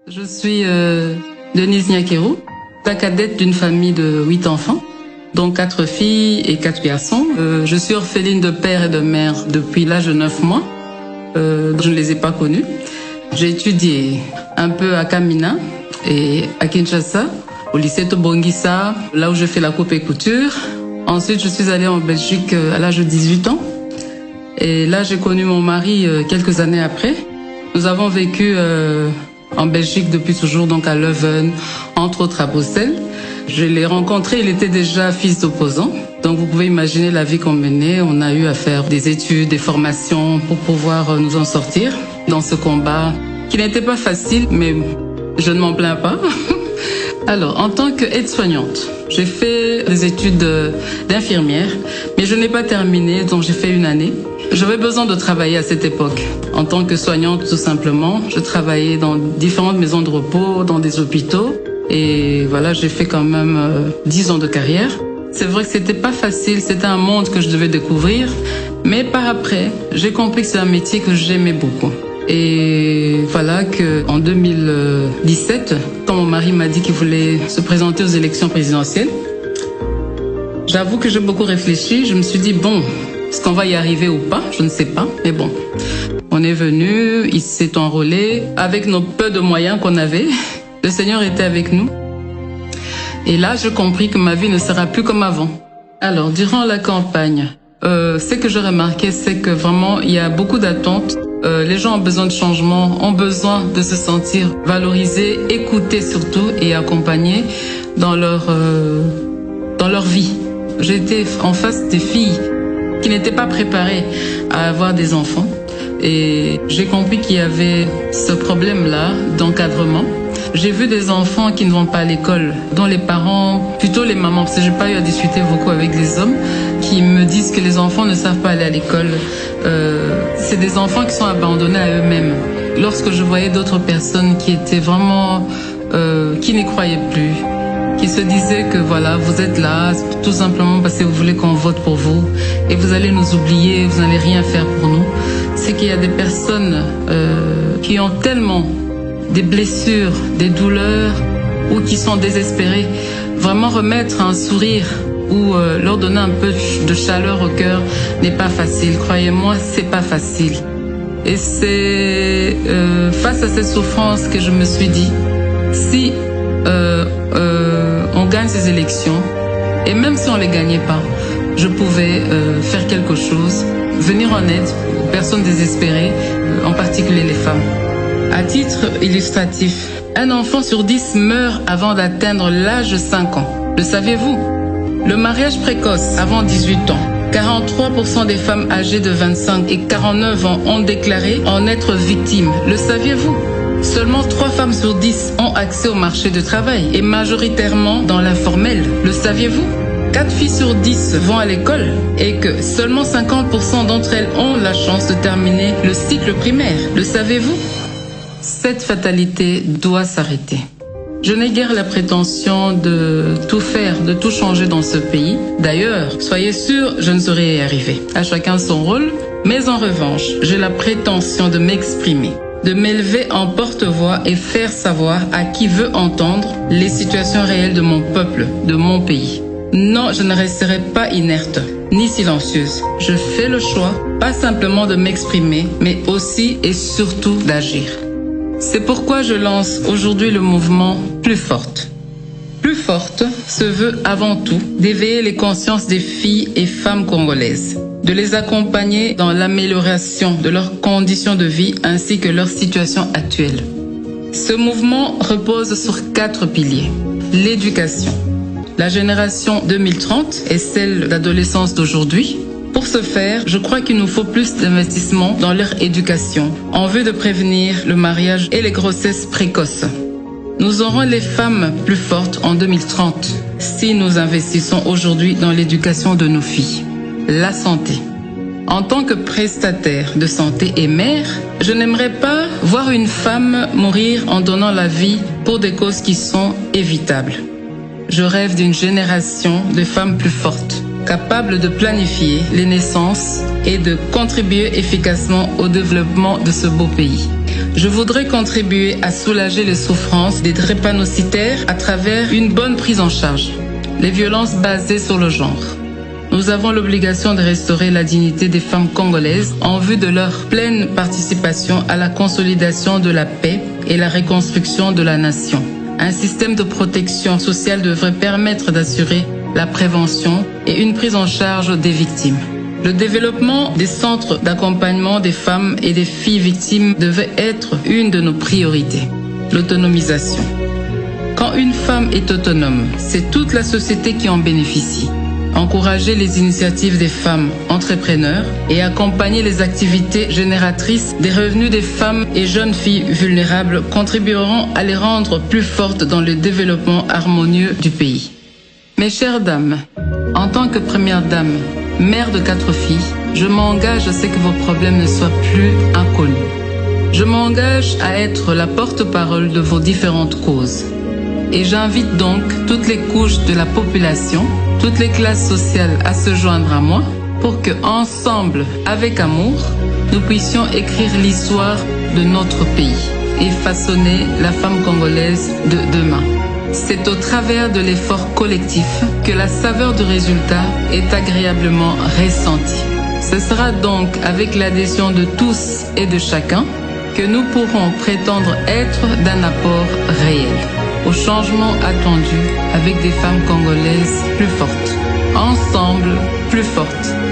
Je suis Denise Nyakeru, la cadette d'une famille de 8 enfants, dont 4 filles et 4 garçons. Je suis orpheline de père et de mère depuis l'âge de 9 mois. Je ne les ai pas connus. J'ai étudié un peu à Kamina et à Kinshasa, au lycée Tobongisa, là où je fais la coupe et couture. Ensuite, je suis allée en Belgique à l'âge de 18 ans. Et là, j'ai connu mon mari quelques années après. Nous avons vécu en Belgique depuis toujours, donc à Leuven, entre autres à Bruxelles. Je l'ai rencontré, il était déjà fils d'opposant. Donc vous pouvez imaginer la vie qu'on menait. On a eu à faire des études, des formations pour pouvoir nous en sortir dans ce combat qui n'était pas facile, mais je ne m'en plains pas. Alors, en tant qu'aide-soignante, j'ai fait des études d'infirmière, mais je n'ai pas terminé, donc j'ai fait une année. J'avais besoin de travailler à cette époque. En tant que soignante, tout simplement, je travaillais dans différentes maisons de repos, dans des hôpitaux. Et voilà, j'ai fait quand même 10 ans de carrière. C'est vrai que c'était pas facile, c'était un monde que je devais découvrir. Mais par après, j'ai compris que c'est un métier que j'aimais beaucoup. Et voilà qu'en 2017, quand mon mari m'a dit qu'il voulait se présenter aux élections présidentielles, j'avoue que j'ai beaucoup réfléchi. Je me suis dit, bon, est-ce qu'on va y arriver ou pas? Je ne sais pas, mais bon. On est venu, il s'est enrôlé avec nos peu de moyens qu'on avait. Le Seigneur était avec nous. Et là, j'ai compris que ma vie ne sera plus comme avant. Alors, durant la campagne, ce que j'ai remarqué, c'est que vraiment, il y a beaucoup d'attentes. Les gens ont besoin de changement, ont besoin de se sentir valorisés, écoutés surtout et accompagnés dans leur vie. J'étais en face des filles qui n'étaient pas préparées à avoir des enfants. Et j'ai compris qu'il y avait ce problème-là d'encadrement. J'ai vu des enfants qui ne vont pas à l'école, dont les parents, plutôt les mamans, parce que j'ai pas eu à discuter beaucoup avec les hommes, qui me disent que les enfants ne savent pas aller à l'école. C'est des enfants qui sont abandonnés à eux-mêmes. Lorsque je voyais d'autres personnes qui étaient vraiment, qui n'y croyaient plus, qui se disaient que voilà, vous êtes là tout simplement parce que vous voulez qu'on vote pour vous et vous allez nous oublier, vous n'allez rien faire pour nous. C'est qu'il y a des personnes qui ont tellement des blessures, des douleurs ou qui sont désespérées. Vraiment remettre un sourire ou leur donner un peu de chaleur au cœur n'est pas facile. Croyez-moi, c'est pas facile. Et c'est face à cette souffrance que je me suis dit, si on gagne ces élections, et même si on les gagnait pas, je pouvais faire quelque chose, venir en aide aux personnes désespérées, en particulier les femmes. À titre illustratif, un enfant sur 10 meurt avant d'atteindre l'âge de 5 ans. Le saviez-vous? Le mariage précoce avant 18 ans. 43% des femmes âgées de 25 et 49 ans ont déclaré en être victimes. Le saviez-vous? Seulement 3 femmes sur 10 ont accès au marché du travail et majoritairement dans l'informel. Le saviez-vous? 4 filles sur 10 vont à l'école et que seulement 50% d'entre elles ont la chance de terminer le cycle primaire. Le savez-vous? Cette fatalité doit s'arrêter. Je n'ai guère la prétention de tout faire, de tout changer dans ce pays. D'ailleurs, soyez sûrs, je ne saurais y arriver. À chacun son rôle, mais en revanche, j'ai la prétention de m'exprimer, de m'élever en porte-voix et faire savoir à qui veut entendre les situations réelles de mon peuple, de mon pays. Non, je ne resterai pas inerte, ni silencieuse. Je fais le choix, pas simplement de m'exprimer, mais aussi et surtout d'agir. C'est pourquoi je lance aujourd'hui le mouvement Plus Forte. Plus Forte se veut avant tout d'éveiller les consciences des filles et femmes congolaises, de les accompagner dans l'amélioration de leurs conditions de vie ainsi que leur situation actuelle. Ce mouvement repose sur 4 piliers. L'éducation. La génération 2030 est celle d'adolescence d'aujourd'hui. Pour ce faire, je crois qu'il nous faut plus d'investissement dans leur éducation en vue de prévenir le mariage et les grossesses précoces. Nous aurons les femmes plus fortes en 2030 si nous investissons aujourd'hui dans l'éducation de nos filles. La santé. En tant que prestataire de santé et mère, je n'aimerais pas voir une femme mourir en donnant la vie pour des causes qui sont évitables. Je rêve d'une génération de femmes plus fortes, capables de planifier les naissances et de contribuer efficacement au développement de ce beau pays. Je voudrais contribuer à soulager les souffrances des drépanocytaires à travers une bonne prise en charge. Les violences basées sur le genre. Nous avons l'obligation de restaurer la dignité des femmes congolaises en vue de leur pleine participation à la consolidation de la paix et la reconstruction de la nation. Un système de protection sociale devrait permettre d'assurer la prévention et une prise en charge des victimes. Le développement des centres d'accompagnement des femmes et des filles victimes devait être une de nos priorités. L'autonomisation. Quand une femme est autonome, c'est toute la société qui en bénéficie. Encourager les initiatives des femmes entrepreneurs et accompagner les activités génératrices des revenus des femmes et jeunes filles vulnérables contribueront à les rendre plus fortes dans le développement harmonieux du pays. Mes chères dames, en tant que première dame, mère de 4 filles, je m'engage à ce que vos problèmes ne soient plus inconnus. Je m'engage à être la porte-parole de vos différentes causes. Et j'invite donc toutes les couches de la population, toutes les classes sociales à se joindre à moi pour que, ensemble, avec amour, nous puissions écrire l'histoire de notre pays et façonner la femme congolaise de demain. C'est au travers de l'effort collectif que la saveur du résultat est agréablement ressentie. Ce sera donc avec l'adhésion de tous et de chacun que nous pourrons prétendre être d'un apport réel au changement attendu avec des femmes congolaises plus fortes. Ensemble, plus fortes.